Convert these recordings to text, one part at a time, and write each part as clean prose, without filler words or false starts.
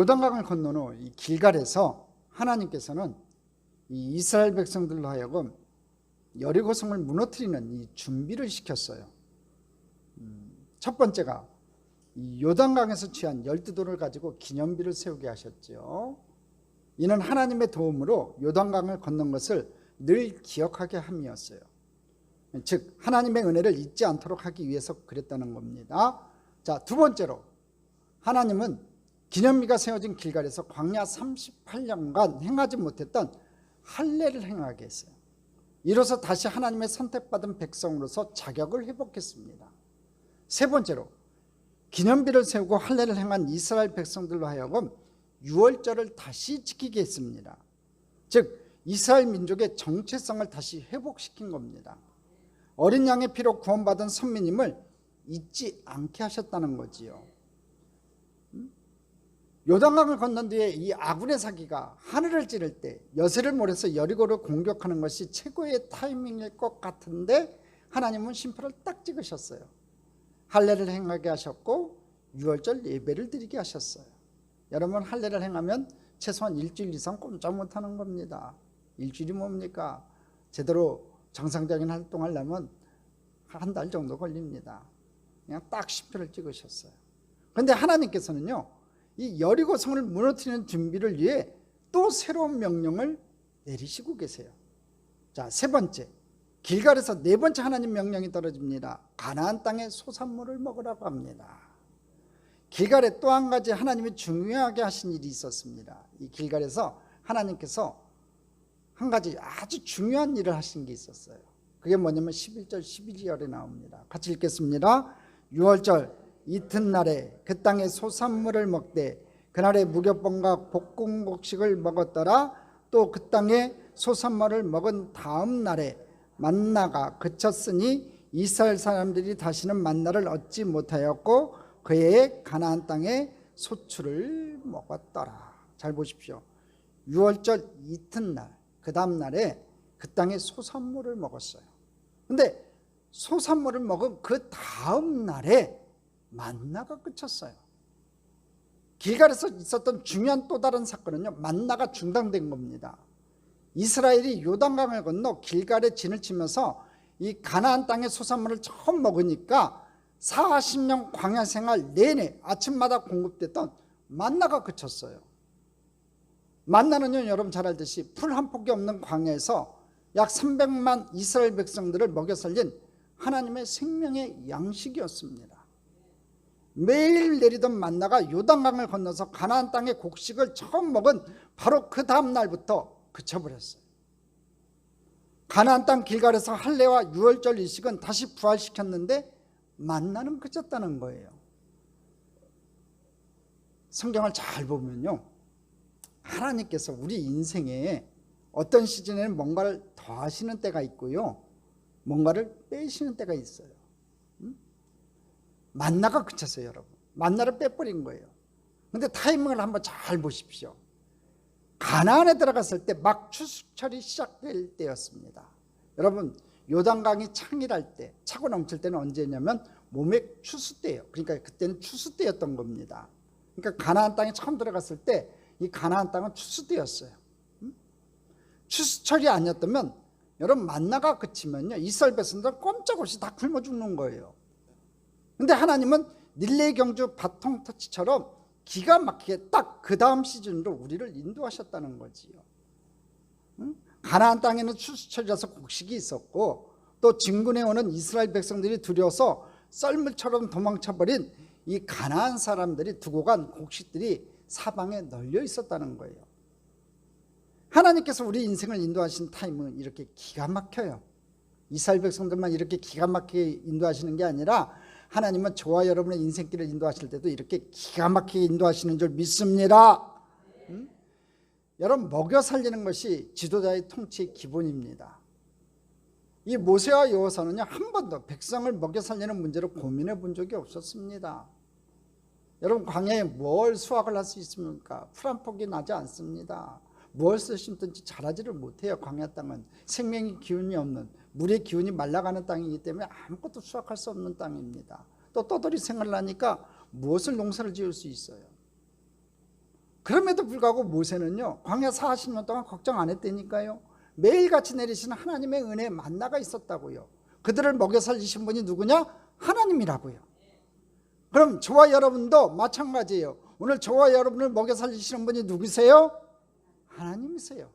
요단강을 건넌 후 이 길갈에서 하나님께서는 이 이스라엘 백성들로 하여금 여리고성을 무너뜨리는 이 준비를 시켰어요. 첫 번째가 이 요단강에서 취한 12돌을 가지고 기념비를 세우게 하셨죠. 이는 하나님의 도움으로 요단강을 건넌 것을 늘 기억하게 함이었어요. 즉 하나님의 은혜를 잊지 않도록 하기 위해서 그랬다는 겁니다. 자, 두 번째로 하나님은 기념비가 세워진 길갈에서 광야 38년간 행하지 못했던 할례를 행하게 했어요. 이로써 다시 하나님의 선택받은 백성으로서 자격을 회복했습니다. 세 번째로 기념비를 세우고 할례를 행한 이스라엘 백성들로 하여금 유월절을 다시 지키게 했습니다. 즉 이스라엘 민족의 정체성을 다시 회복시킨 겁니다. 어린 양의 피로 구원받은 선민임을 잊지 않게 하셨다는 거지요. 요단강을 건넌 뒤에 이 아군의 사기가 하늘을 찌를 때 여세를 몰아서 여리고를 공격하는 것이 최고의 타이밍일 것 같은데 하나님은 심표를 딱 찍으셨어요. 할례를 행하게 하셨고 유월절 예배를 드리게 하셨어요. 여러분, 할례를 행하면 최소한 일주일 이상 꼼짝 못하는 겁니다. 일주일이 뭡니까? 제대로 정상적인 활동하려면 한 달 정도 걸립니다. 그냥 딱 심표를 찍으셨어요. 그런데 하나님께서는요, 이 여리고성을 무너뜨리는 준비를 위해 또 새로운 명령을 내리시고 계세요. 자, 세 번째, 길갈에서 네 번째 하나님 명령이 떨어집니다. 가나안 땅의 소산물을 먹으라고 합니다. 길갈에 또 한 가지 하나님이 중요하게 하신 일이 있었습니다. 이 길갈에서 하나님께서 한 가지 아주 중요한 일을 하신 게 있었어요. 그게 뭐냐면 11절 12절에 나옵니다. 같이 읽겠습니다. 유월절 이튿날에 그 땅의 소산물을 먹되 그날에 무교병과 볶음곡식을 먹었더라. 또 그 땅의 소산물을 먹은 다음 날에 만나가 그쳤으니 이스라엘 사람들이 다시는 만나를 얻지 못하였고 그의 가나안 땅에 소출을 먹었더라. 잘 보십시오. 유월절 이튿날 그 다음 날에 그 땅의 소산물을 먹었어요. 근데 소산물을 먹은 그 다음 날에 만나가 그쳤어요. 길갈에서 있었던 중요한 또 다른 사건은요, 만나가 중단된 겁니다. 이스라엘이 요단강을 건너 길갈에 진을 치면서 이 가나안 땅의 소산물을 처음 먹으니까 40년 광야 생활 내내 아침마다 공급됐던 만나가 그쳤어요. 만나는요, 여러분 잘 알듯이 풀 한 폭이 없는 광야에서 약 300만 이스라엘 백성들을 먹여 살린 하나님의 생명의 양식이었습니다. 매일 내리던 만나가 요단강을 건너서 가나안 땅의 곡식을 처음 먹은 바로 그 다음 날부터 그쳐버렸어요. 가나안 땅 길갈에서 할례와 유월절 일식은 다시 부활시켰는데 만나는 그쳤다는 거예요. 성경을 잘 보면요, 하나님께서 우리 인생에 어떤 시즌에는 뭔가를 더하시는 때가 있고요, 뭔가를 빼시는 때가 있어요. 만나가 그쳤어요. 여러분, 만나를 빼버린 거예요. 그런데 타이밍을 한번 잘 보십시오. 가나안에 들어갔을 때 막 추수철이 시작될 때였습니다. 여러분, 요단강이 창일할 때, 차고 넘칠 때는 언제냐면 몸의 추수 때예요. 그러니까 그때는 추수 때였던 겁니다. 그러니까 가나안 땅에 처음 들어갔을 때 이 가나안 땅은 추수 때였어요. 추수철이 아니었다면 여러분, 만나가 그치면요, 이스라엘 백성들은 꼼짝없이 다 굶어 죽는 거예요. 근데 하나님은 닐레 경주 바통 터치처럼 기가 막히게 딱 그 다음 시즌으로 우리를 인도하셨다는 거지요. 가나안 땅에는 추수철이라서 곡식이 있었고, 또 진군해 오는 이스라엘 백성들이 두려워서 썰물처럼 도망쳐버린 이 가나안 사람들이 두고 간 곡식들이 사방에 널려 있었다는 거예요. 하나님께서 우리 인생을 인도하신 타임은 이렇게 기가 막혀요. 이스라엘 백성들만 이렇게 기가 막히게 인도하시는 게 아니라 하나님은 저와 여러분의 인생길을 인도하실 때도 이렇게 기가 막히게 인도하시는 줄 믿습니다. 여러분, 먹여 살리는 것이 지도자의 통치의 기본입니다. 이 모세와 여호수아는요, 한 번도 백성을 먹여 살리는 문제로 고민해 본 적이 없었습니다. 여러분, 광야에 뭘 수확을 할 수 있습니까? 풀 한 폭이 나지 않습니다. 무엇을 심든지 자라지를 못해요. 광야 땅은 생명의 기운이 없는, 물의 기운이 말라가는 땅이기 때문에 아무것도 수확할 수 없는 땅입니다. 또 떠돌이 생활을 하니까 무엇을 농사를 지을 수 있어요? 그럼에도 불구하고 모세는요 광야 40년 동안 걱정 안 했다니까요. 매일같이 내리시는 하나님의 은혜 만나가 있었다고요. 그들을 먹여 살리신 분이 누구냐? 하나님이라고요. 그럼 저와 여러분도 마찬가지예요. 오늘 저와 여러분을 먹여 살리시는 분이 누구세요? 하나님이세요.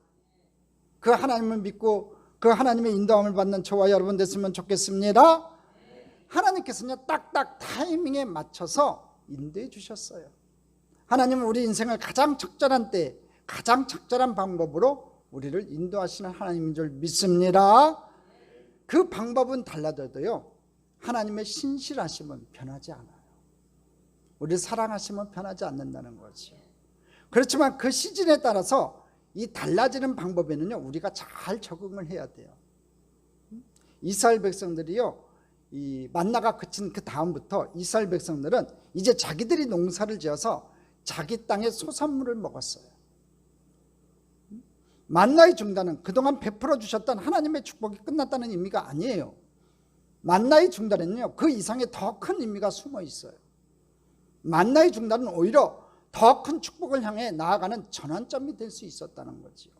그 하나님을 믿고 그 하나님의 인도함을 받는 저와 여러분 됐으면 좋겠습니다. 하나님께서는 딱딱 타이밍에 맞춰서 인도해 주셨어요. 하나님은 우리 인생을 가장 적절한 때 가장 적절한 방법으로 우리를 인도하시는 하나님인 줄 믿습니다. 그 방법은 달라져도요 하나님의 신실하심은 변하지 않아요. 우리를 사랑하심은 변하지 않는다는 거죠. 그렇지만 그 시즌에 따라서 이 달라지는 방법에는요 우리가 잘 적응을 해야 돼요. 이스라엘 백성들이요 이 만나가 그친 그 다음부터 이스라엘 백성들은 이제 자기들이 농사를 지어서 자기 땅의 소산물을 먹었어요. 만나의 중단은 그동안 베풀어 주셨던 하나님의 축복이 끝났다는 의미가 아니에요. 만나의 중단에는요 그 이상의 더 큰 의미가 숨어 있어요. 만나의 중단은 오히려 더 큰 축복을 향해 나아가는 전환점이 될 수 있었다는 거지요.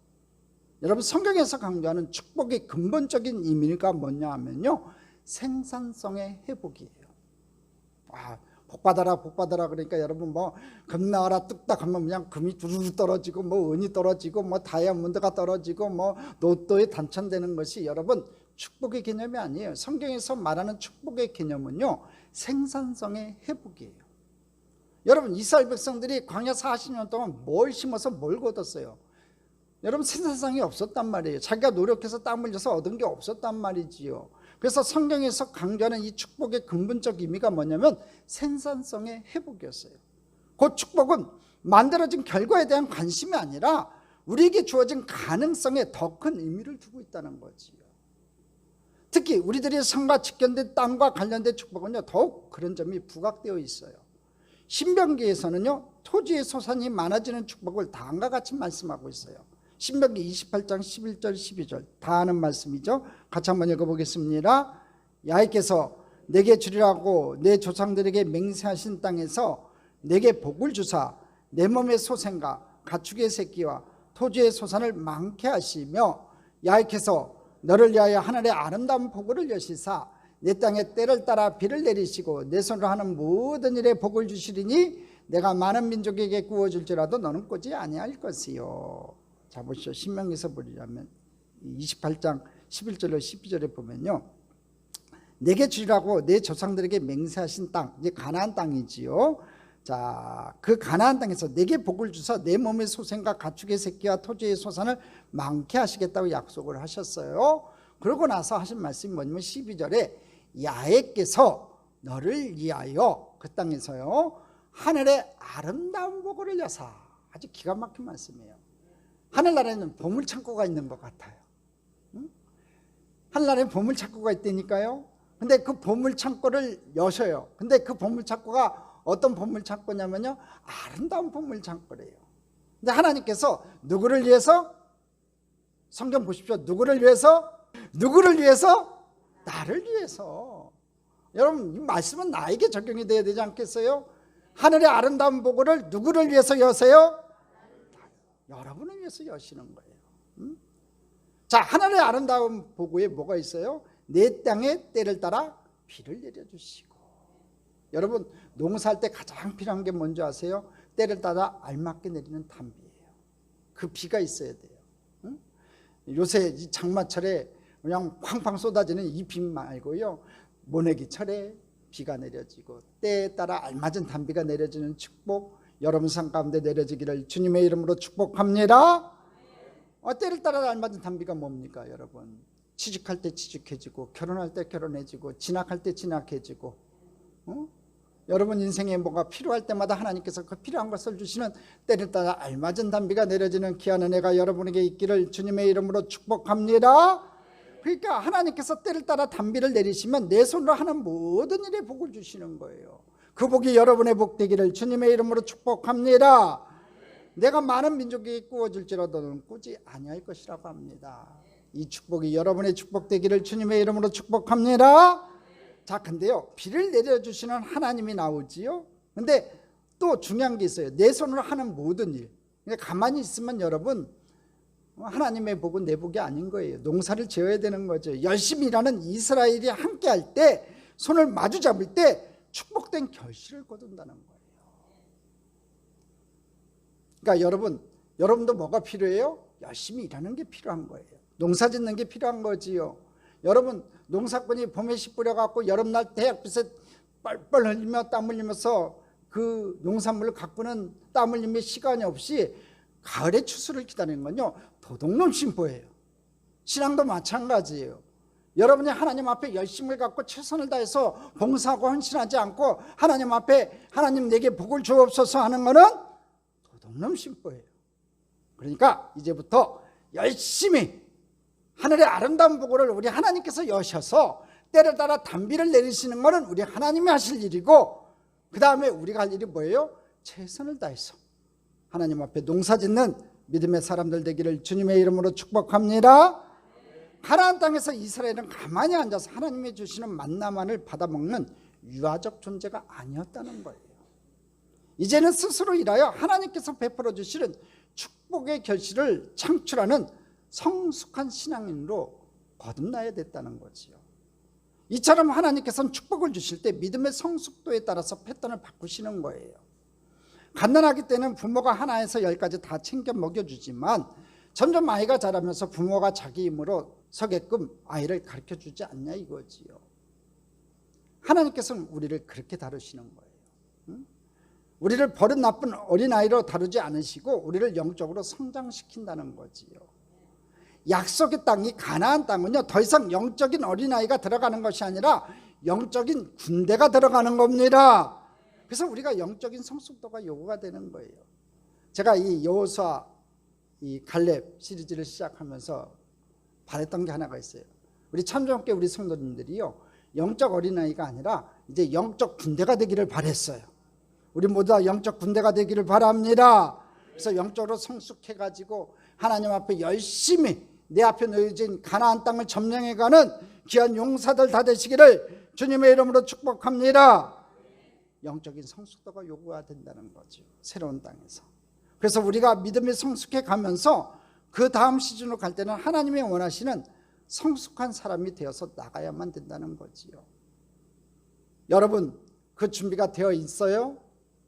여러분 성경에서 강조하는 축복의 근본적인 의미가 뭐냐 하면요 생산성의 회복이에요. 복받아라 복받아라 그러니까 여러분 뭐 금 나와라 뚝딱 하면 그냥 금이 두루루 떨어지고 뭐 은이 떨어지고 뭐 다이아몬드가 떨어지고 뭐 로또에 당첨되는 것이 여러분 축복의 개념이 아니에요. 성경에서 말하는 축복의 개념은요 생산성의 회복이에요. 여러분 이스라엘 백성들이 광야 40년 동안 뭘 심어서 뭘 거뒀어요? 여러분 생산성이 없었단 말이에요. 자기가 노력해서 땀 흘려서 얻은 게 없었단 말이지요. 그래서 성경에서 강조하는 이 축복의 근본적 의미가 뭐냐면 생산성의 회복이었어요. 그 축복은 만들어진 결과에 대한 관심이 아니라 우리에게 주어진 가능성에 더 큰 의미를 두고 있다는 거지요. 특히 우리들이 성과 직견된 땅과 관련된 축복은요 더욱 그런 점이 부각되어 있어요. 신명기에서는요 토지의 소산이 많아지는 축복을 다음과 같이 말씀하고 있어요. 신명기 28장 11절 12절 다 아는 말씀이죠. 같이 한번 읽어보겠습니다. 야훼께서 내게 주리라고 내 조상들에게 맹세하신 땅에서 내게 복을 주사 내 몸의 소생과 가축의 새끼와 토지의 소산을 많게 하시며 야훼께서 너를 위하여 하늘의 아름다운 복을 여시사 내 땅에 때를 따라 비를 내리시고 내 손으로 하는 모든 일에 복을 주시리니 내가 많은 민족에게 구워줄지라도 너는 꾸지 아니할 것이요. 자 보시죠. 신명기에서 보려면 28장 11절로 12절에 보면요 내게 주리라고 내 조상들에게 맹세하신 땅, 이제 가나안 땅이지요. 자, 그 가나안 땅에서 내게 복을 주사 내 몸의 소생과 가축의 새끼와 토지의 소산을 많게 하시겠다고 약속을 하셨어요. 그러고 나서 하신 말씀이 뭐냐면 12절에 야훼께서 너를 위하여 그 땅에서요 하늘의 아름다운 복을 여사. 아주 기가 막힌 말씀이에요. 하늘나라에는 보물창고가 있는 것 같아요. 하늘나라에 보물창고가 있다니까요. 근데 그 보물창고를 여셔요. 근데 그 보물창고가 어떤 보물창고냐면요 아름다운 보물창고래요. 근데 하나님께서 누구를 위해서? 성경 보십시오. 누구를 위해서? 누구를 위해서? 나를 위해서. 여러분 이 말씀은 나에게 적용이 돼야 되지 않겠어요? 하늘의 아름다운 보고를 누구를 위해서 여세요? 여러분을 위해서 여시는 거예요. 자, 하늘의 아름다운 보고에 뭐가 있어요? 내 땅에 때를 따라 비를 내려주시고. 여러분 농사할 때 가장 필요한 게 뭔지 아세요? 때를 따라 알맞게 내리는 단비예요. 그 비가 있어야 돼요. 요새 이 장마철에 그냥 팡팡 쏟아지는 이 비 말고요 모내기철에 비가 내려지고 때에 따라 알맞은 단비가 내려지는 축복 여러분 삶 가운데 내려지기를 주님의 이름으로 축복합니다. 때를 따라 알맞은 단비가 뭡니까 여러분? 취직할 때 취직해지고 결혼할 때 결혼해지고 진학할 때 진학해지고 여러분 인생에 뭐가 필요할 때마다 하나님께서 그 필요한 것을 주시는 때를 따라 알맞은 단비가 내려지는 귀한 은혜가 여러분에게 있기를 주님의 이름으로 축복합니다. 그러니까 하나님께서 때를 따라 단비를 내리시면 내 손으로 하는 모든 일에 복을 주시는 거예요. 그 복이 여러분의 복 되기를 주님의 이름으로 축복합니다. 내가 많은 민족에게 꾸어줄지라도 너는 꾸지 아니할 것이라고 합니다. 이 축복이 여러분의 축복 되기를 주님의 이름으로 축복합니다. 자, 근데요 비를 내려주시는 하나님이 나오지요. 근데 또 중요한 게 있어요. 내 손으로 하는 모든 일, 그러니까 가만히 있으면 여러분 하나님의 복은 내 복이 아닌 거예요. 농사를 지어야 되는 거죠. 열심히 일하는 이스라엘이 함께 할 때, 손을 마주 잡을 때 축복된 결실을 거둔다는 거예요. 그러니까 여러분도 뭐가 필요해요? 열심히 일하는 게 필요한 거예요. 농사 짓는 게 필요한 거지요. 여러분 농사꾼이 봄에 씨 뿌려갖고 여름날 태양빛에 뻘뻘 흘리며 땀 흘리면서 그 농산물을 가꾸는 땀 흘림의 시간이 없이 가을의 추수를 기다리는 건요, 도둑놈 심보예요. 신앙도 마찬가지예요. 여러분이 하나님 앞에 열심을 갖고 최선을 다해서 봉사하고 헌신하지 않고 하나님 앞에 하나님 내게 복을 주옵소서 하는 것은 도둑놈 심보예요. 그러니까 이제부터 열심히 하늘의 아름다운 복을 우리 하나님께서 여셔서 때를 따라 단비를 내리시는 것은 우리 하나님이 하실 일이고, 그 다음에 우리가 할 일이 뭐예요? 최선을 다해서 하나님 앞에 농사짓는 믿음의 사람들 되기를 주님의 이름으로 축복합니다. 가나안 땅에서 이스라엘은 가만히 앉아서 하나님이 주시는 만나만을 받아먹는 유아적 존재가 아니었다는 거예요. 이제는 스스로 일하여 하나님께서 베풀어 주시는 축복의 결실을 창출하는 성숙한 신앙인으로 거듭나야 됐다는 거지요. 이처럼 하나님께서는 축복을 주실 때 믿음의 성숙도에 따라서 패턴을 바꾸시는 거예요. 갓난아기 때는 부모가 하나에서 10까지 다 챙겨 먹여주지만 점점 아이가 자라면서 부모가 자기 힘으로 서게끔 아이를 가르쳐주지 않냐 이거지요. 하나님께서는 우리를 그렇게 다루시는 거예요. 우리를 버릇 나쁜 어린아이로 다루지 않으시고 우리를 영적으로 성장시킨다는 거지요. 약속의 땅이 가나안 땅은요, 더 이상 영적인 어린아이가 들어가는 것이 아니라 영적인 군대가 들어가는 겁니다. 그래서 우리가 영적인 성숙도가 요구가 되는 거예요. 제가 이 여호수아 이 갈렙 시리즈를 시작하면서 바랬던 게 하나가 있어요. 우리 참정교회 우리 성도님들이요, 영적 어린아이가 아니라 이제 영적 군대가 되기를 바랬어요. 우리 모두 다 영적 군대가 되기를 바랍니다. 그래서 영적으로 성숙해가지고 하나님 앞에 열심히 내 앞에 놓여진 가나안 땅을 점령해가는 귀한 용사들 다 되시기를 주님의 이름으로 축복합니다. 영적인 성숙도가 요구가 된다는 거죠, 새로운 땅에서. 그래서 우리가 믿음이 성숙해 가면서 그 다음 시즌으로 갈 때는 하나님이 원하시는 성숙한 사람이 되어서 나가야만 된다는 거지요. 여러분 그 준비가 되어 있어요?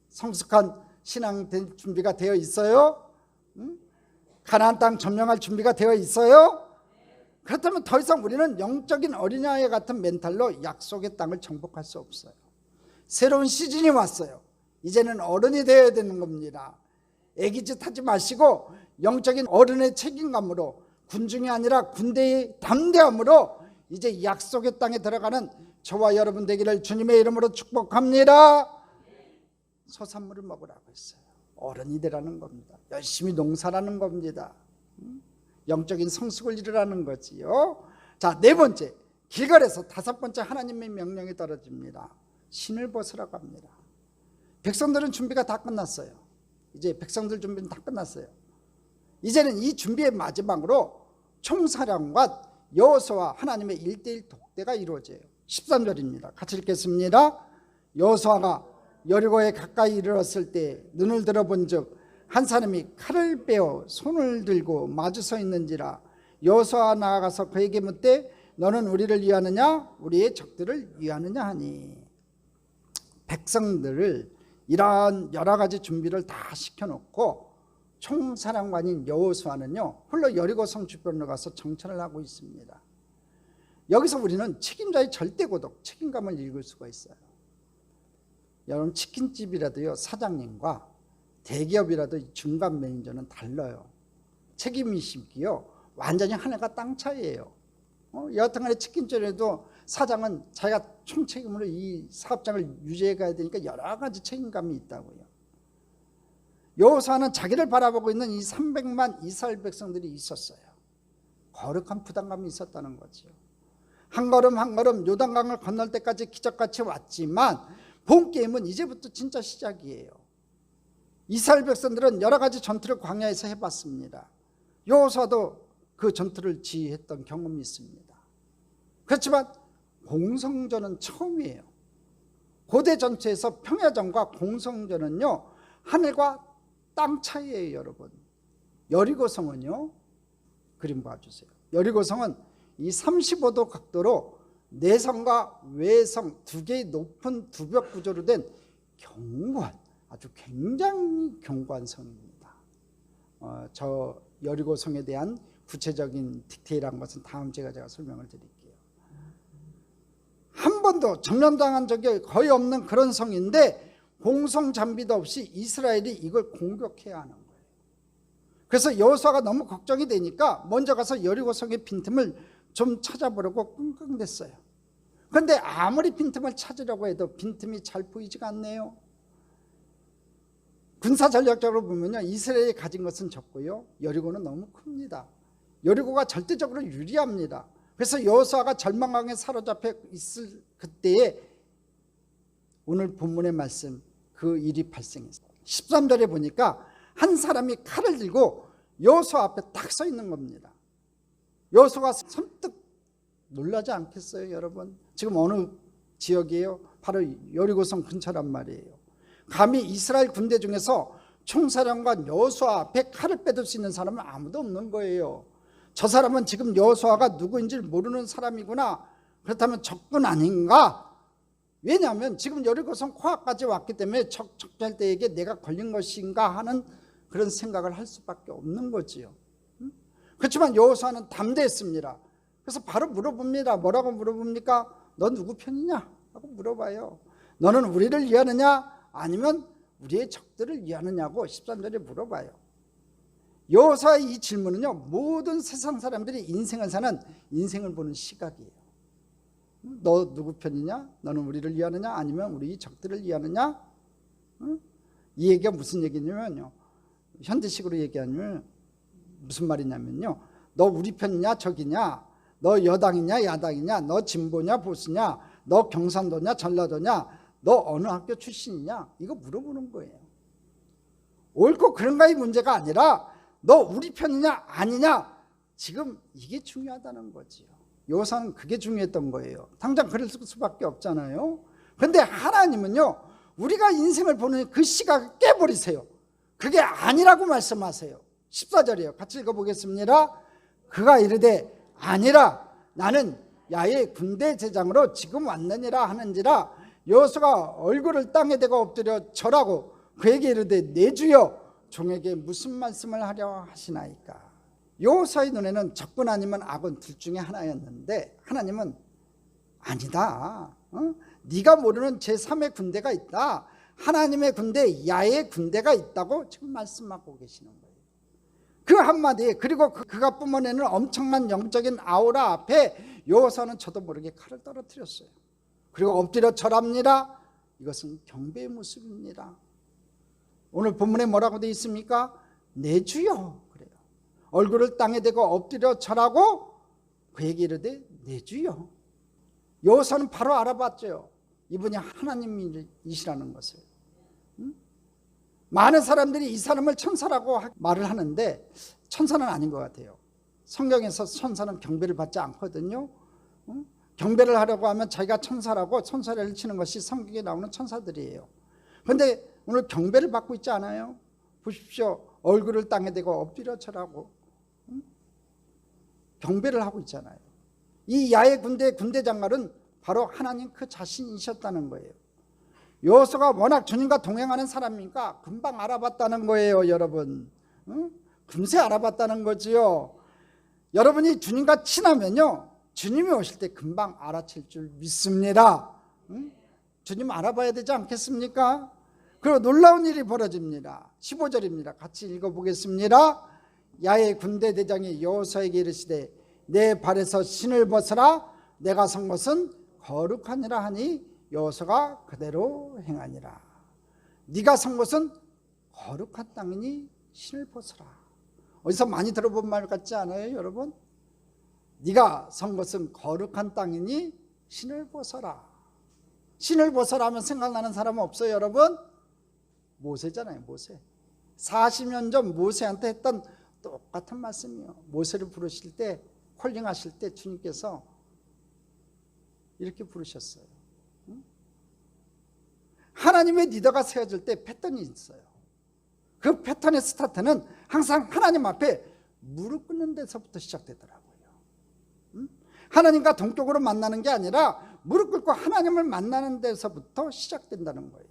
성숙한 신앙 준비가 되어 있어요? 가나안 땅 점령할 준비가 되어 있어요? 그렇다면 더 이상 우리는 영적인 어린아이 같은 멘탈로 약속의 땅을 정복할 수 없어요. 새로운 시즌이 왔어요. 이제는 어른이 되어야 되는 겁니다. 애기짓 하지 마시고 영적인 어른의 책임감으로, 군중이 아니라 군대의 담대함으로 이제 약속의 땅에 들어가는 저와 여러분 되기를 주님의 이름으로 축복합니다. 소산물을 먹으라고 했어요. 어른이 되라는 겁니다. 열심히 농사라는 겁니다. 영적인 성숙을 이루라는 거지요. 자, 네 번째, 길갈에서 다섯 번째 하나님의 명령이 떨어집니다. 신을 벗으라고 합니다. 백성들은 준비가 다 끝났어요. 이제 백성들 준비는 다 끝났어요. 이제는 이 준비의 마지막으로 총사령관 여호수아와 하나님의 1:1 독대가 이루어져요. 13절입니다. 같이 읽겠습니다. 여호수아가 여리고에 가까이 이르렀을 때 눈을 들어본즉 한 사람이 칼을 빼어 손을 들고 마주 서 있는지라. 여호수아가 나아가서 그에게 묻되 너는 우리를 위하느냐 우리의 적들을 위하느냐 하니. 백성들을 이러한 여러 가지 준비를 다 시켜놓고 총사령관인 여호수아는요 홀로 여리고 성 주변으로 가서 정찰을 하고 있습니다. 여기서 우리는 책임자의 절대 고독, 책임감을 읽을 수가 있어요. 여러분 치킨집이라도요, 사장님과 대기업이라도 중간 매니저는 달라요. 책임의식이요 완전히 하늘과 땅 차이예요. 여하튼간에 치킨집에도 사장은 자기가 총책임으로 이 사업장을 유지해 가야 되니까 여러 가지 책임감이 있다고요. 여호수아는 자기를 바라보고 있는 이 300만 이스라엘 백성들이 있었어요. 거룩한 부담감이 있었다는 거죠. 한 걸음 한 걸음 요단강을 건널 때까지 기적같이 왔지만 본 게임은 이제부터 진짜 시작이에요. 이스라엘 백성들은 여러 가지 전투를 광야에서 해봤습니다. 여호수아도 그 전투를 지휘했던 경험이 있습니다. 그렇지만 공성전은 처음이에요. 고대 전투에서 평야전과 공성전은요 하늘과 땅 차이예요, 여러분. 여리고성은요, 그림 봐주세요. 여리고성은 이 35도 각도로 내성과 외성 두 개의 높은 두벽 구조로 된 견고한, 아주 굉장히 견고한 성입니다. 저 여리고성에 대한 구체적인 디테일한 것은 다음 주에 제가 설명을 드릴게요. 한 번도 점령당한 적이 거의 없는 그런 성인데 공성 장비도 없이 이스라엘이 이걸 공격해야 하는 거예요. 그래서 여호수아가 너무 걱정이 되니까 먼저 가서 여리고성의 빈틈을 좀 찾아보려고 끙끙댔어요. 그런데 아무리 빈틈을 찾으려고 해도 빈틈이 잘 보이지가 않네요. 군사 전략적으로 보면요, 이스라엘이 가진 것은 적고요, 여리고는 너무 큽니다. 여리고가 절대적으로 유리합니다. 그래서 여호수아가 절망강에 사로잡혀 있을 그때에 오늘 본문의 말씀, 그 일이 발생했어요. 13절에 보니까 한 사람이 칼을 들고 여호수아 앞에 딱 서 있는 겁니다. 여호수아가 선뜻 놀라지 않겠어요, 여러분? 지금 어느 지역이에요? 바로 여리고성 근처란 말이에요. 감히 이스라엘 군대 중에서 총사령관 여호수아 앞에 칼을 빼둘 수 있는 사람은 아무도 없는 거예요. 저 사람은 지금 여호수아가 누구인지 모르는 사람이구나. 그렇다면 적군 아닌가? 왜냐하면 지금 여리고성 코앞까지 왔기 때문에 적절대에게 내가 걸린 것인가 하는 그런 생각을 할 수밖에 없는 거지요. 그렇지만 여호수아는 담대했습니다. 그래서 바로 물어봅니다. 뭐라고 물어봅니까? 너 누구 편이냐? 하고 물어봐요. 너는 우리를 위하느냐? 아니면 우리의 적들을 위하느냐고 13절에 물어봐요. 여호수아의 이 질문은요, 모든 세상 사람들이 인생을 사는, 인생을 보는 시각이에요. 너 누구 편이냐? 너는 우리를 위하느냐? 아니면 우리 적들을 위하느냐? 이 얘기가 무슨 얘기냐면요, 현대식으로 얘기하면 무슨 말이냐면요, 너 우리 편이냐 적이냐, 너 여당이냐 야당이냐, 너 진보냐 보수냐, 너 경상도냐 전라도냐, 너 어느 학교 출신이냐, 이거 물어보는 거예요. 옳고 그른가의 문제가 아니라 너 우리 편이냐 아니냐, 지금 이게 중요하다는 거지요. 여호수아는 그게 중요했던 거예요. 당장 그럴 수밖에 없잖아요. 그런데 하나님은요, 우리가 인생을 보는 그 시각을 깨버리세요. 그게 아니라고 말씀하세요. 14절이에요. 같이 읽어보겠습니다. 그가 이르되 아니라 나는 야의 군대 제장으로 지금 왔느니라 하는지라. 여호수아가 얼굴을 땅에 대고 엎드려 절하고 그에게 이르되 내 주여 종에게 무슨 말씀을 하려 하시나이까. 여호수아의 눈에는 적군 아니면 악은 둘 중에 하나였는데 하나님은 아니다, 네가 모르는 제3의 군대가 있다, 하나님의 군대, 야의 군대가 있다고 지금 말씀하고 계시는 거예요. 그 한마디에, 그리고 그가 뿜어내는 엄청난 영적인 아우라 앞에 여호수아는 저도 모르게 칼을 떨어뜨렸어요. 그리고 엎드려 절합니다. 이것은 경배의 모습입니다. 오늘 본문에 뭐라고 되어 있습니까? 내 주여, 그래요. 얼굴을 땅에 대고 엎드려 절하고 그에게 이르되 내 주여. 여호수아는 바로 알아봤죠, 이분이 하나님이시라는 것을. 많은 사람들이 이 사람을 천사라고 말을 하는데 천사는 아닌 것 같아요. 성경에서 천사는 경배를 받지 않거든요. 경배를 하려고 하면 자기가 천사라고 천사를 치는 것이 성경에 나오는 천사들이에요. 그런데 오늘 경배를 받고 있지 않아요? 보십시오. 얼굴을 땅에 대고 엎드려 절하고 경배를 하고 있잖아요. 이 야의 군대 장관은 바로 하나님 그 자신이셨다는 거예요. 여호수아가 워낙 주님과 동행하는 사람이니까 금방 알아봤다는 거예요, 여러분. 금세 알아봤다는 거지요. 여러분이 주님과 친하면요, 주님이 오실 때 금방 알아챌 줄 믿습니다. 주님 알아봐야 되지 않겠습니까? 그리고 놀라운 일이 벌어집니다. 15절입니다. 같이 읽어보겠습니다. 야의 군대 대장이 여호수아에게 이르시되 내 발에서 신을 벗어라. 내가 선 것은 거룩하니라 하니 여호수아가 그대로 행하니라. 네가 선 것은 거룩한 땅이니 신을 벗어라. 어디서 많이 들어본 말 같지 않아요, 여러분? 네가 선 것은 거룩한 땅이니 신을 벗어라. 신을 벗어라 하면 생각나는 사람은 없어요, 여러분? 모세잖아요, 모세. 40년 전 모세한테 했던 똑같은 말씀이에요. 모세를 부르실 때, 콜링하실 때 주님께서 이렇게 부르셨어요. 하나님의 리더가 세워질 때 패턴이 있어요. 그 패턴의 스타트는 항상 하나님 앞에 무릎 꿇는 데서부터 시작되더라고요. 하나님과 동격으로 만나는 게 아니라 무릎 꿇고 하나님을 만나는 데서부터 시작된다는 거예요.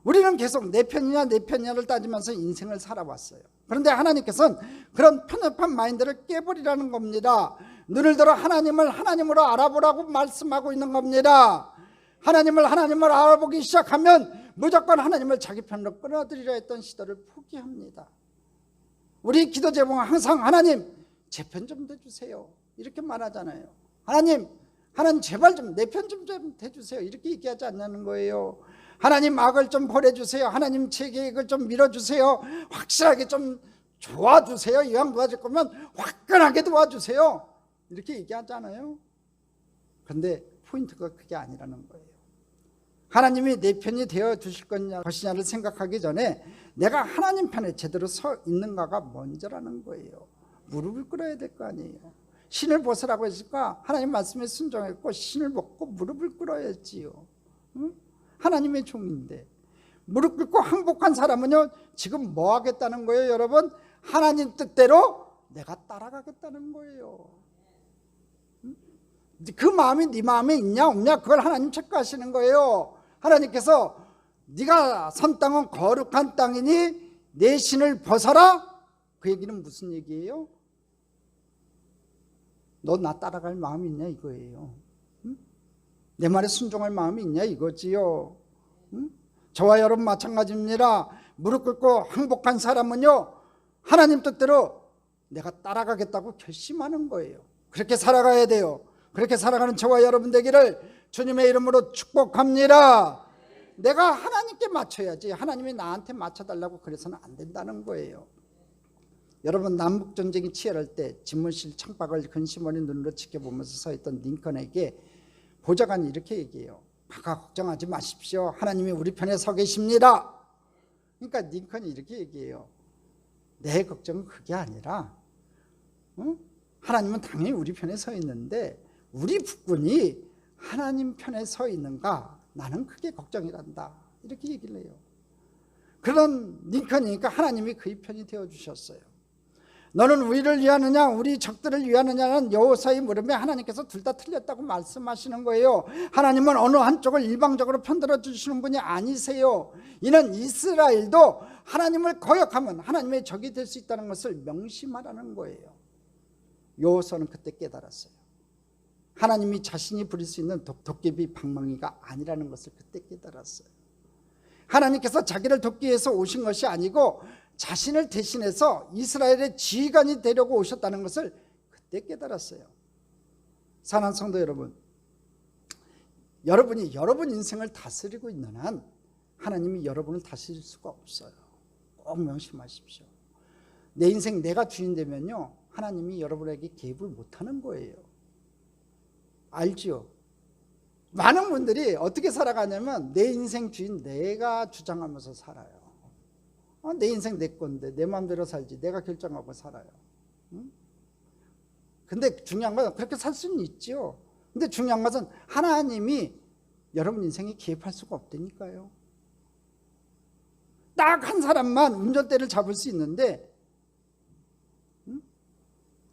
우리는 계속 내 편이냐를 따지면서 인생을 살아왔어요. 그런데 하나님께서는 그런 편협한 마인드를 깨버리라는 겁니다. 눈을 들어 하나님을 하나님으로 알아보라고 말씀하고 있는 겁니다. 하나님을 알아보기 시작하면 무조건 하나님을 자기 편으로 끌어들이려 했던 시도를 포기합니다. 우리 기도 제목은 항상 하나님 제 편 좀 대주세요 이렇게 말하잖아요. 하나님 제발 좀 내 편 좀 대주세요 이렇게 얘기하지 않냐는 거예요. 하나님 악을 좀 벌해주세요. 하나님 제 계획을 좀 밀어주세요. 확실하게 좀 도와주세요. 이왕 도와줄 거면 화끈하게 도와주세요 이렇게 얘기하잖아요. 그런데 포인트가 그게 아니라는 거예요. 하나님이 내 편이 되어주실 것이냐를 생각하기 전에 내가 하나님 편에 제대로 서 있는가가 먼저라는 거예요. 무릎을 꿇어야 될 거 아니에요. 신을 벗으라고 했을까? 하나님 말씀에 순종했고 신을 벗고 무릎을 꿇어야지요. 응? 하나님의 종인데 무릎 꿇고 항복한 사람은요 지금 뭐 하겠다는 거예요 여러분? 하나님 뜻대로 내가 따라가겠다는 거예요. 그 마음이 네 마음에 있냐 없냐 그걸 하나님 체크하시는 거예요. 하나님께서 네가 선 땅은 거룩한 땅이니 내 신을 벗어라 그 얘기는 무슨 얘기예요? 너 나 따라갈 마음이 있냐 이거예요. 응? 내 말에 순종할 마음이 있냐 이거지요. 응? 저와 여러분 마찬가지입니다. 무릎 꿇고 항복한 사람은요 하나님 뜻대로 내가 따라가겠다고 결심하는 거예요. 그렇게 살아가야 돼요. 그렇게 살아가는 저와 여러분 되기를 주님의 이름으로 축복합니다. 내가 하나님께 맞춰야지 하나님이 나한테 맞춰달라고 그래서는 안 된다는 거예요. 여러분 남북전쟁이 치열할 때 집무실 창밖을 근심 어린 눈으로 지켜보면서 서 있던 링컨에게 보좌관이 이렇게 얘기해요. 각하 걱정하지 마십시오. 하나님이 우리 편에 서 계십니다. 그러니까 링컨이 이렇게 얘기해요. 내 걱정은 그게 아니라 하나님은 당연히 우리 편에 서 있는데 우리 국군이 하나님 편에 서 있는가 나는 그게 걱정이란다 이렇게 얘기를 해요. 그런 링컨이니까 하나님이 그의 편이 되어주셨어요. 너는 우리를 위하느냐 우리 적들을 위하느냐는 여호사의 물음에 하나님께서 둘 다 틀렸다고 말씀하시는 거예요. 하나님은 어느 한쪽을 일방적으로 편들어 주시는 분이 아니세요. 이는 이스라엘도 하나님을 거역하면 하나님의 적이 될 수 있다는 것을 명심하라는 거예요. 여호사는 그때 깨달았어요. 하나님이 자신이 부릴 수 있는 도깨비 방망이가 아니라는 것을 그때 깨달았어요. 하나님께서 자기를 돕기 위해서 오신 것이 아니고 자신을 대신해서 이스라엘의 지휘관이 되려고 오셨다는 것을 그때 깨달았어요. 사랑하는 성도 여러분, 여러분이 여러분 인생을 다스리고 있는 한 하나님이 여러분을 다스릴 수가 없어요. 꼭 명심하십시오. 내 인생 내가 주인 되면요 하나님이 여러분에게 개입을 못하는 거예요. 알지요? 많은 분들이 어떻게 살아가냐면 내 인생 주인 내가 주장하면서 살아요. 내 인생 내 건데 내 마음대로 살지 내가 결정하고 살아요. 근데 중요한 건 그렇게 살 수는 있죠. 근데 중요한 것은 하나님이 여러분 인생에 개입할 수가 없다니까요. 딱 한 사람만 운전대를 잡을 수 있는데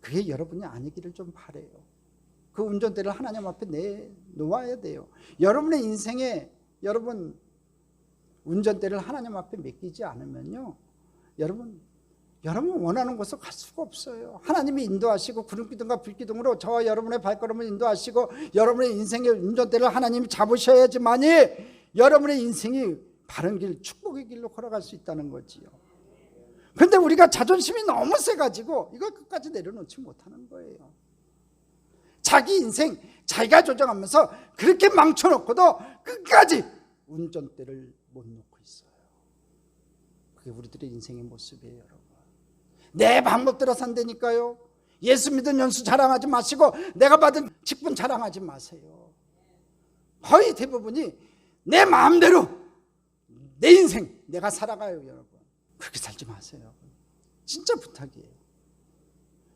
그게 여러분이 아니기를 좀 바라요. 그 운전대를 하나님 앞에 내놓아야 돼요. 여러분의 인생에 여러분 운전대를 하나님 앞에 맡기지 않으면요 여러분 원하는 곳을 갈 수가 없어요. 하나님이 인도하시고 구름기둥과 불기둥으로 저와 여러분의 발걸음을 인도하시고 여러분의 인생의 운전대를 하나님이 잡으셔야지만이 여러분의 인생이 바른 길, 축복의 길로 걸어갈 수 있다는 거지요. 그런데 우리가 자존심이 너무 세가지고 이걸 끝까지 내려놓지 못하는 거예요. 자기 인생 자기가 조정하면서 그렇게 망쳐놓고도 끝까지 운전대를 못 놓고 있어요. 그게 우리들의 인생의 모습이에요. 여러분, 내 방법대로 산다니까요. 예수 믿은 연수 자랑하지 마시고 내가 받은 직분 자랑하지 마세요. 거의 대부분이 내 마음대로 내 인생 내가 살아가요. 여러분, 그렇게 살지 마세요. 진짜 부탁이에요.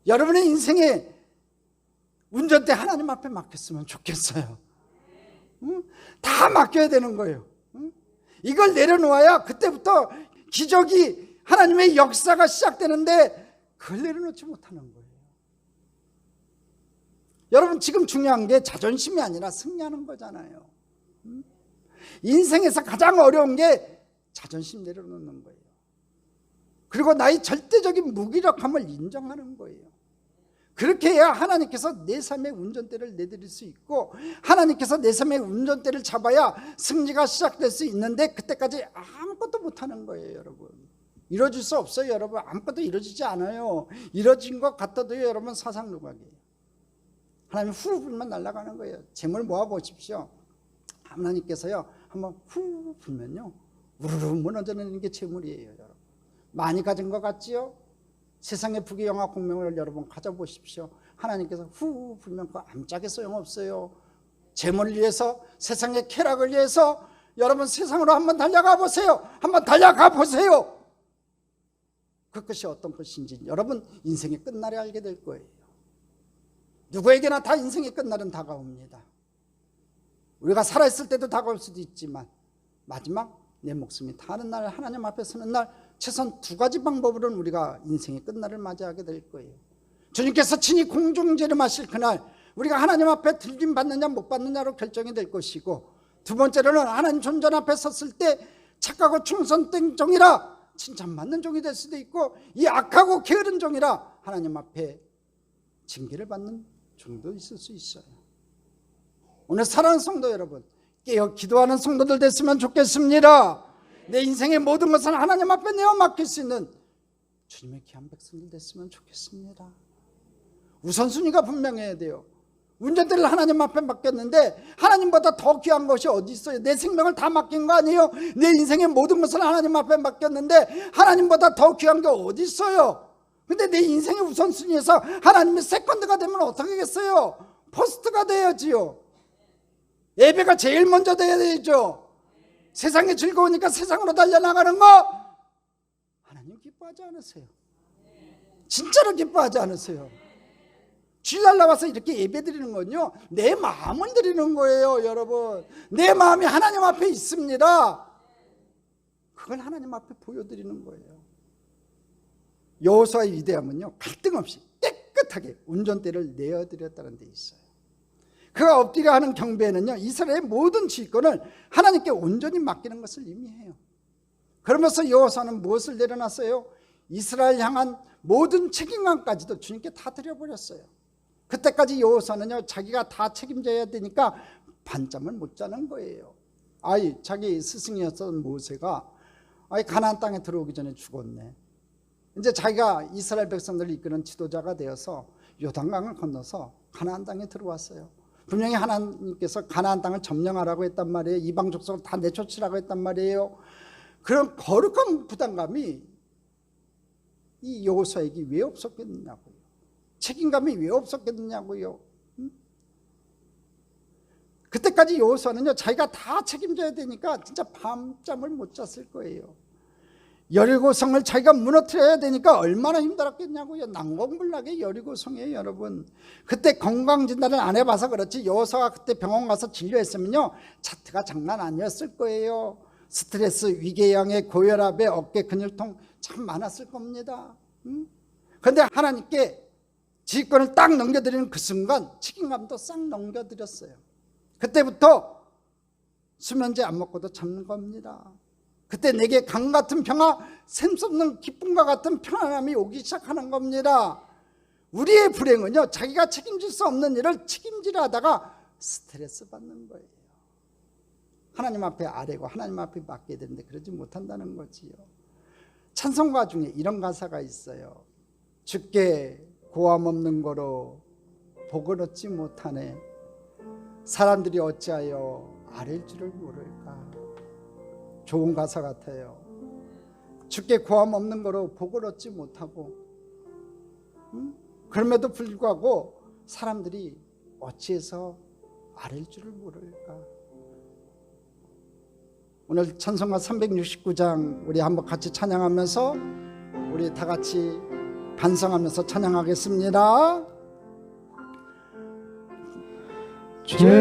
여러분의 인생에 운전대 하나님 앞에 맡겼으면 좋겠어요. 다 맡겨야 되는 거예요. 이걸 내려놓아야 그때부터 기적이, 하나님의 역사가 시작되는데 그걸 내려놓지 못하는 거예요. 여러분, 지금 중요한 게 자존심이 아니라 승리하는 거잖아요. 인생에서 가장 어려운 게 자존심 내려놓는 거예요. 그리고 나의 절대적인 무기력함을 인정하는 거예요. 그렇게 해야 하나님께서 내 삶의 운전대를 내드릴 수 있고, 하나님께서 내 삶의 운전대를 잡아야 승리가 시작될 수 있는데, 그때까지 아무것도 못하는 거예요. 여러분, 이루어질 수 없어요. 여러분, 아무것도 이루어지지 않아요. 이루어진 것 같아도 여러분 사상누각이에요. 하나님 후 불면 날아가는 거예요. 재물 모아보십시오. 하나님께서요 한번 후 불면요 우르르 무너져내는 게 재물이에요. 여러분, 많이 가진 것 같지요? 세상의 부귀영화 공명을 여러분 가져보십시오. 하나님께서 후 불면 그 암짝에 소용없어요. 재물을 위해서, 세상의 쾌락을 위해서 여러분 세상으로 한번 달려가 보세요. 한번 달려가 보세요. 그것이 어떤 것인지 여러분 인생의 끝날에 알게 될 거예요. 누구에게나 다 인생의 끝날은 다가옵니다. 우리가 살아있을 때도 다가올 수도 있지만, 마지막 내 목숨이 타는 날, 하나님 앞에 서는 날, 최소한 두 가지 방법으로는 우리가 인생의 끝날을 맞이하게 될 거예요. 주님께서 친히 공중재림하실 그날, 우리가 하나님 앞에 들림 받느냐 못 받느냐로 결정이 될 것이고, 두 번째로는 하나님 존전 앞에 섰을 때 착하고 충성된 종이라 칭찬받는 종이 될 수도 있고, 이 악하고 게으른 종이라 하나님 앞에 징계를 받는 종도 있을 수 있어요. 오늘 사랑하는 성도 여러분, 깨어 기도하는 성도들 됐으면 좋겠습니다. 내 인생의 모든 것을 하나님 앞에 내어 맡길 수 있는 주님의 귀한 백성들 됐으면 좋겠습니다. 우선순위가 분명해야 돼요. 운전대를 하나님 앞에 맡겼는데 하나님보다 더 귀한 것이 어디 있어요? 내 생명을 다 맡긴 거 아니에요? 내 인생의 모든 것을 하나님 앞에 맡겼는데 하나님보다 더 귀한 게 어디 있어요? 근데 내 인생의 우선순위에서 하나님의 세컨드가 되면 어떻게 하겠어요? 퍼스트가 돼야지요. 예배가 제일 먼저 돼야 되죠. 세상이 즐거우니까 세상으로 달려나가는 거 하나님 기뻐하지 않으세요? 진짜로 기뻐하지 않으세요? 주일날 나와서 이렇게 예배 드리는 건요, 내 마음을 드리는 거예요. 여러분, 내 마음이 하나님 앞에 있습니다. 그걸 하나님 앞에 보여드리는 거예요. 여호수아의 위대함은요, 갈등 없이 깨끗하게 운전대를 내어드렸다는 데 있어요. 그가 엎드려 하는 경배에는요, 이스라엘의 모든 지휘권을 하나님께 온전히 맡기는 것을 의미해요. 그러면서 여호수아는 무엇을 내려놨어요? 이스라엘 향한 모든 책임감까지도 주님께 다 드려버렸어요. 그때까지 여호수아는요, 자기가 다 책임져야 되니까 반잠을 못 자는 거예요. 자기 스승이었던 모세가 가나안 땅에 들어오기 전에 죽었네. 이제 자기가 이스라엘 백성들을 이끄는 지도자가 되어서 요단강을 건너서 가나안 땅에 들어왔어요. 분명히 하나님께서 가나안 땅을 점령하라고 했단 말이에요. 이방 족속을 다 내쫓으라고 했단 말이에요. 그런 거룩한 부담감이 이 여호수아에게 왜 없었겠느냐고요. 책임감이 왜 없었겠느냐고요. 그때까지 여호수아는요, 자기가 다 책임져야 되니까 진짜 밤잠을 못 잤을 거예요. 여리고성을 자기가 무너뜨려야 되니까 얼마나 힘들었겠냐고요. 난공불락의 여리고성이에요. 여러분, 그때 건강진단을 안 해봐서 그렇지 여호수아가 그때 병원 가서 진료했으면요, 차트가 장난 아니었을 거예요. 스트레스, 위궤양에, 고혈압에, 어깨 근육통 참 많았을 겁니다. 그런데 하나님께 지휘권을 딱 넘겨드리는 그 순간 책임감도 싹 넘겨드렸어요. 그때부터 수면제 안 먹고도 참는 겁니다. 그때 내게 강 같은 평화, 샘솟는 기쁨과 같은 편안함이 오기 시작하는 겁니다. 우리의 불행은요, 자기가 책임질 수 없는 일을 책임지려 하다가 스트레스 받는 거예요. 하나님 앞에 아뢰고 하나님 앞에 맡겨야 되는데 그러지 못한다는 거지요. 찬송가 중에 이런 가사가 있어요. 주께 고함 없는 거로 복을 얻지 못하네. 사람들이 어찌하여 아랠 줄을 모를까. 좋은 가사 같아요. 주께 고함 없는 거로 복을 얻지 못하고, 그럼에도 불구하고 사람들이 어찌해서 아랠 줄을 모를까. 오늘 찬송가 369장 우리 한번 같이 찬양하면서 우리 다 같이 반성하면서 찬양하겠습니다. 죄짐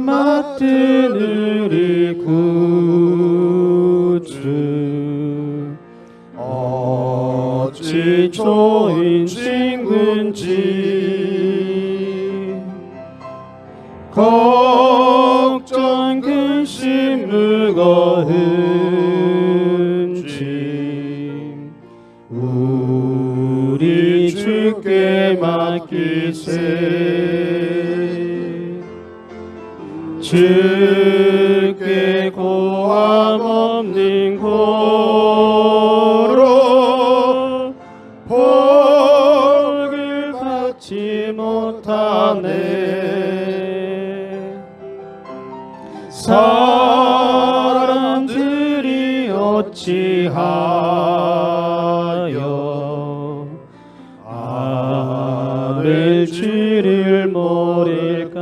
맡은 우리 구주 진 무거운 짐 우리 주께 맡기세. 주께 고함 없는 고로 복을 받지 못하네. 사람들이 어찌하여 아벨 주를 모를까.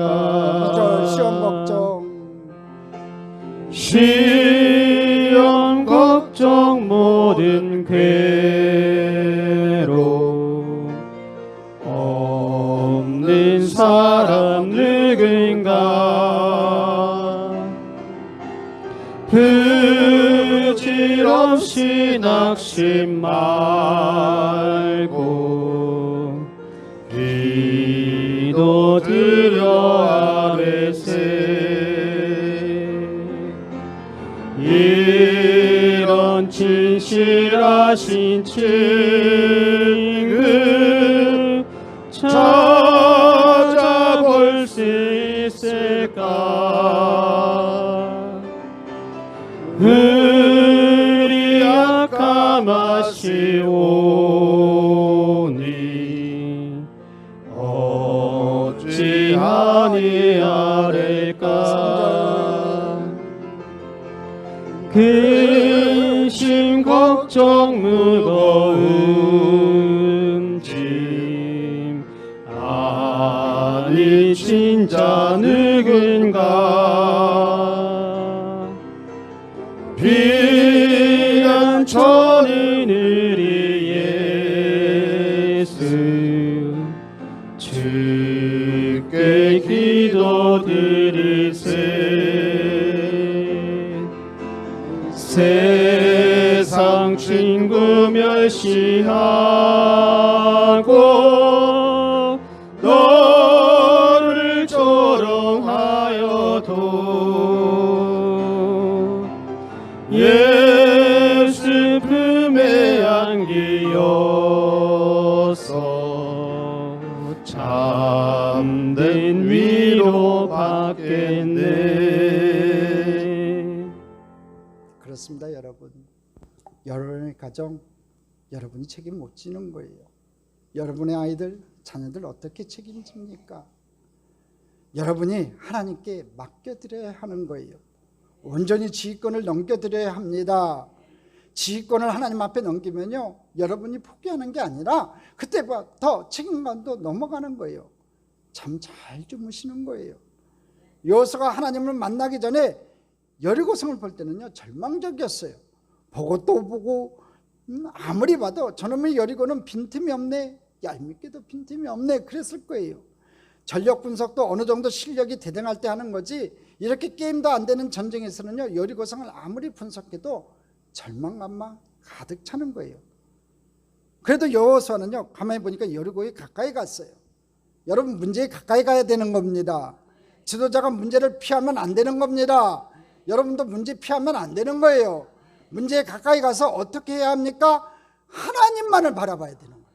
시험 걱정 모든 괴로 없는 사람 누군가. 부질없이 낙심 말고 기도 드려 아뢰세. 이런 진실하신 친구 찾아볼 수 있을까. 우리 약함하시오니 어찌 아니하릴까. 근심 걱정 무거운 짐 아니 진짜 누군가. 비단 천인 우리 예수 주께 기도드리세. 세상 친구 멸시하고 너를 조롱하여도 예수 품에 안기어서 참된 위로 받겠네. 그렇습니다, 여러분. 여러분의 가정, 여러분이 책임 못 지는 거예요. 여러분의 아이들, 자녀들 어떻게 책임집니까? 여러분이 하나님께 맡겨드려야 하는 거예요. 온전히 지휘권을 넘겨드려야 합니다. 지휘권을 하나님 앞에 넘기면요, 여러분이 포기하는 게 아니라 그때부터 책임감도 넘어가는 거예요. 잠 잘 주무시는 거예요. 여호수아가 하나님을 만나기 전에 여리고성을 볼 때는요, 절망적이었어요. 보고 또 보고 아무리 봐도 저놈의 여리고는 빈틈이 없네, 얄밉게도 빈틈이 없네, 그랬을 거예요. 전력 분석도 어느 정도 실력이 대등할 때 하는 거지, 이렇게 게임도 안 되는 전쟁에서는요, 여리고성을 아무리 분석해도 절망감만 가득 차는 거예요. 그래도 여호수아는요, 가만히 보니까 여리고에 가까이 갔어요. 여러분, 문제에 가까이 가야 되는 겁니다. 지도자가 문제를 피하면 안 되는 겁니다. 여러분도 문제 피하면 안 되는 거예요. 문제에 가까이 가서 어떻게 해야 합니까? 하나님만을 바라봐야 되는 거예요.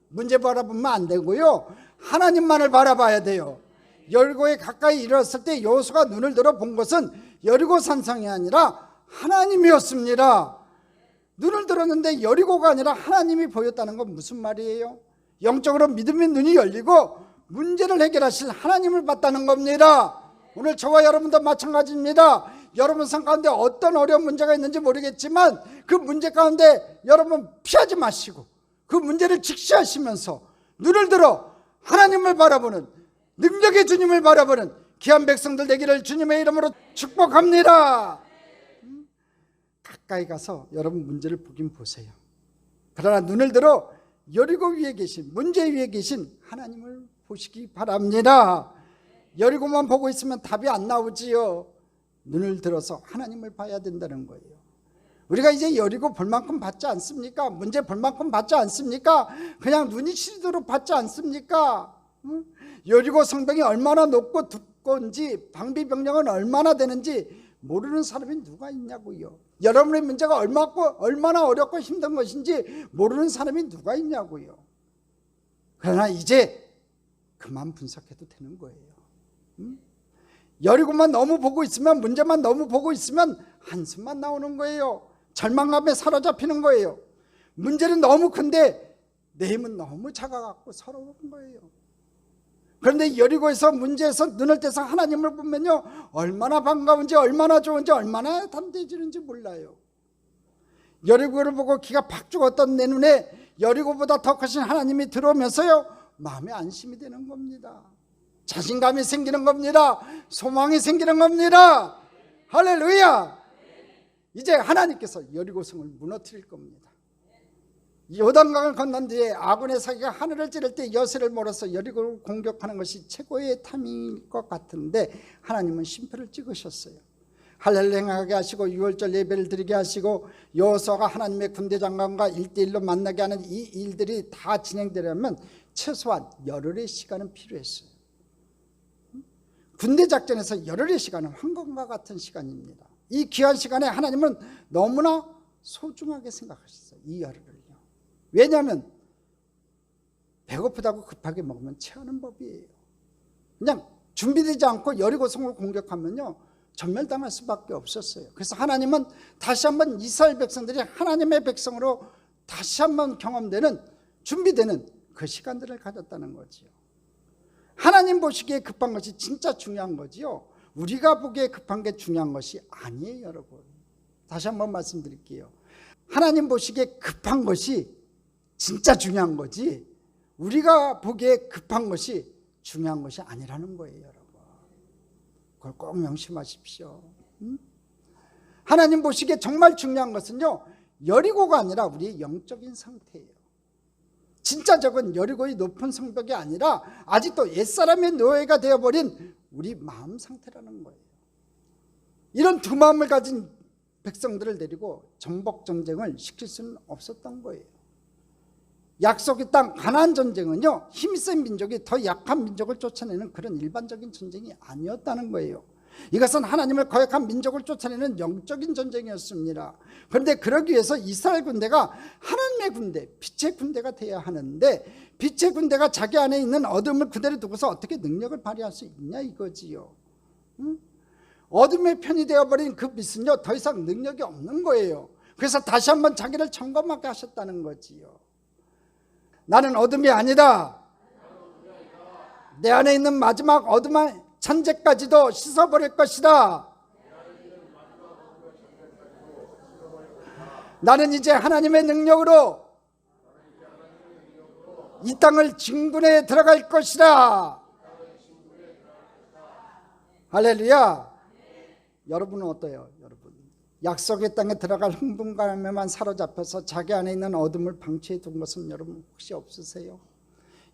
문제 바라보면 안 되고요, 하나님만을 바라봐야 돼요. 여리고에 가까이 이르렀을 때 여호수아가 눈을 들어 본 것은 여리고 산성이 아니라 하나님이었습니다. 눈을 들었는데 여리고가 아니라 하나님이 보였다는 건 무슨 말이에요? 영적으로 믿음의 눈이 열리고 문제를 해결하실 하나님을 봤다는 겁니다. 오늘 저와 여러분도 마찬가지입니다. 여러분 삶 가운데 어떤 어려운 문제가 있는지 모르겠지만 그 문제 가운데 여러분 피하지 마시고 그 문제를 직시하시면서 눈을 들어 하나님을 바라보는, 능력의 주님을 바라보는 귀한 백성들 되기를 주님의 이름으로 축복합니다. 가까이 가서 여러분 문제를 보긴 보세요. 그러나 눈을 들어 여리고 위에 계신, 문제 위에 계신 하나님을 보시기 바랍니다. 여리고만 보고 있으면 답이 안 나오지요. 눈을 들어서 하나님을 봐야 된다는 거예요. 우리가 이제 여리고 볼 만큼 받지 않습니까? 문제 볼 만큼 받지 않습니까? 그냥 눈이 시리도록 받지 않습니까? 여리고 성벽이 얼마나 높고 두꺼운지, 방비병력은 얼마나 되는지 모르는 사람이 누가 있냐고요. 여러분의 문제가 얼마나 어렵고 힘든 것인지 모르는 사람이 누가 있냐고요. 그러나 이제 그만 분석해도 되는 거예요. 여리고만 너무 보고 있으면, 문제만 너무 보고 있으면 한숨만 나오는 거예요. 절망감에 사로잡히는 거예요. 문제는 너무 큰데 내 힘은 너무 작아갖고 서러운 거예요. 그런데 여리고에서, 문제에서 눈을 떼서 하나님을 보면요, 얼마나 반가운지, 얼마나 좋은지, 얼마나 담대해지는지 몰라요. 여리고를 보고 기가 팍 죽었던 내 눈에 여리고보다 더 크신 하나님이 들어오면서요, 마음에 안심이 되는 겁니다. 자신감이 생기는 겁니다. 소망이 생기는 겁니다. 할렐루야. 이제 하나님께서 여리고성을 무너뜨릴 겁니다. 요단강을 건넌 뒤에 아군의 사기가 하늘을 찌를 때 여세를 몰아서 여리고를 공격하는 것이 최고의 타이밍일 것 같은데 하나님은 심표를 찍으셨어요. 할례를 행하게 하시고 유월절 예배를 드리게 하시고 여호수아가 하나님의 군대 장관과 1대1로 만나게 하는 이 일들이 다 진행되려면 최소한 열흘의 시간은 필요했어요. 군대 작전에서 열흘의 시간은 황금과 같은 시간입니다. 이 귀한 시간에 하나님은 너무나 소중하게 생각하셨어요. 이 열흘을요. 왜냐하면 배고프다고 급하게 먹으면 체하는 법이에요. 그냥 준비되지 않고 여리고성을 공격하면요, 전멸당할 수밖에 없었어요. 그래서 하나님은 다시 한번 이스라엘 백성들이 하나님의 백성으로 다시 한번 경험되는, 준비되는 그 시간들을 가졌다는 거지요. 하나님 보시기에 급한 것이 진짜 중요한 거지요. 우리가 보기에 급한 게 중요한 것이 아니에요, 여러분. 다시 한번 말씀드릴게요. 하나님 보시기에 급한 것이 진짜 중요한 거지, 우리가 보기에 급한 것이 중요한 것이 아니라는 거예요, 여러분. 그걸 꼭 명심하십시오. 하나님 보시기에 정말 중요한 것은요, 여리고가 아니라 우리의 영적인 상태예요. 진짜 적은 여리고의 높은 성벽이 아니라 아직도 옛사람의 노예가 되어버린 우리 마음 상태라는 거예요. 이런 두 마음을 가진 백성들을 데리고 정복 전쟁을 시킬 수는 없었던 거예요. 약속의 땅 가나안 전쟁은요, 힘이 센 민족이 더 약한 민족을 쫓아내는 그런 일반적인 전쟁이 아니었다는 거예요. 이것은 하나님을 거역한 민족을 쫓아내는 영적인 전쟁이었습니다. 그런데 그러기 위해서 이스라엘 군대가 하나님의 군대, 빛의 군대가 되어야 하는데, 빛의 군대가 자기 안에 있는 어둠을 그대로 두고서 어떻게 능력을 발휘할 수 있냐 이거지요. 어둠의 편이 되어버린 그 빛은요, 더 이상 능력이 없는 거예요. 그래서 다시 한번 자기를 점검하게 하셨다는 거지요. 나는 어둠이 아니다. 내 안에 있는 마지막 어둠의 잔재까지도 씻어버릴 것이다. 나는 이제 하나님의 능력으로 이 땅을 진군해 들어갈 것이다. 할렐루야. 여러분은 어때요? 여러분, 약속의 땅에 들어갈 흥분감에만 사로잡혀서 자기 안에 있는 어둠을 방치해 둔 것은 여러분 혹시 없으세요?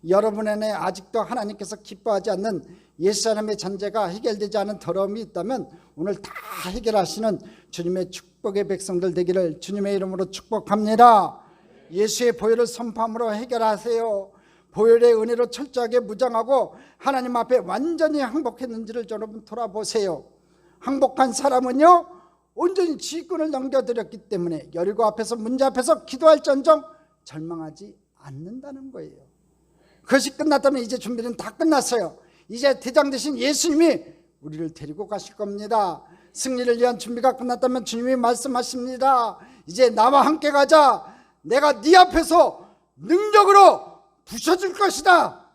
여러분 안에 아직도 하나님께서 기뻐하지 않는 옛사람의 잔재가 해결되지 않은 더러움이 있다면 오늘 다 해결하시는 주님의 축복의 백성들 되기를 주님의 이름으로 축복합니다. 예수의 보혈을 선포함으로 해결하세요. 보혈의 은혜로 철저하게 무장하고 하나님 앞에 완전히 항복했는지를 여러분 돌아보세요. 항복한 사람은요, 온전히 지휘권을 넘겨드렸기 때문에 여리고 앞에서, 문제 앞에서 기도할전정 절망하지 않는다는 거예요. 그것이 끝났다면 이제 준비는 다 끝났어요. 이제 대장 되신 예수님이 우리를 데리고 가실 겁니다. 승리를 위한 준비가 끝났다면 주님이 말씀하십니다. 이제 나와 함께 가자. 내가 네 앞에서 능력으로 부셔줄 것이다.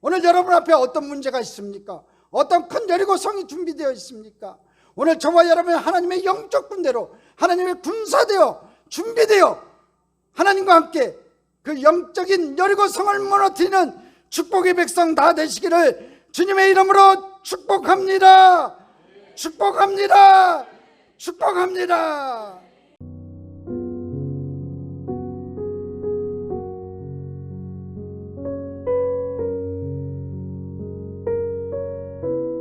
오늘 여러분 앞에 어떤 문제가 있습니까? 어떤 큰 여리고성이 준비되어 있습니까? 오늘 저와 여러분이 하나님의 영적 군대로, 하나님의 군사되어 준비되어 하나님과 함께 그 영적인 여리고성을 무너뜨리는 축복의 백성 다 되시기를 주님의 이름으로 축복합니다. 축복합니다. 축복합니다.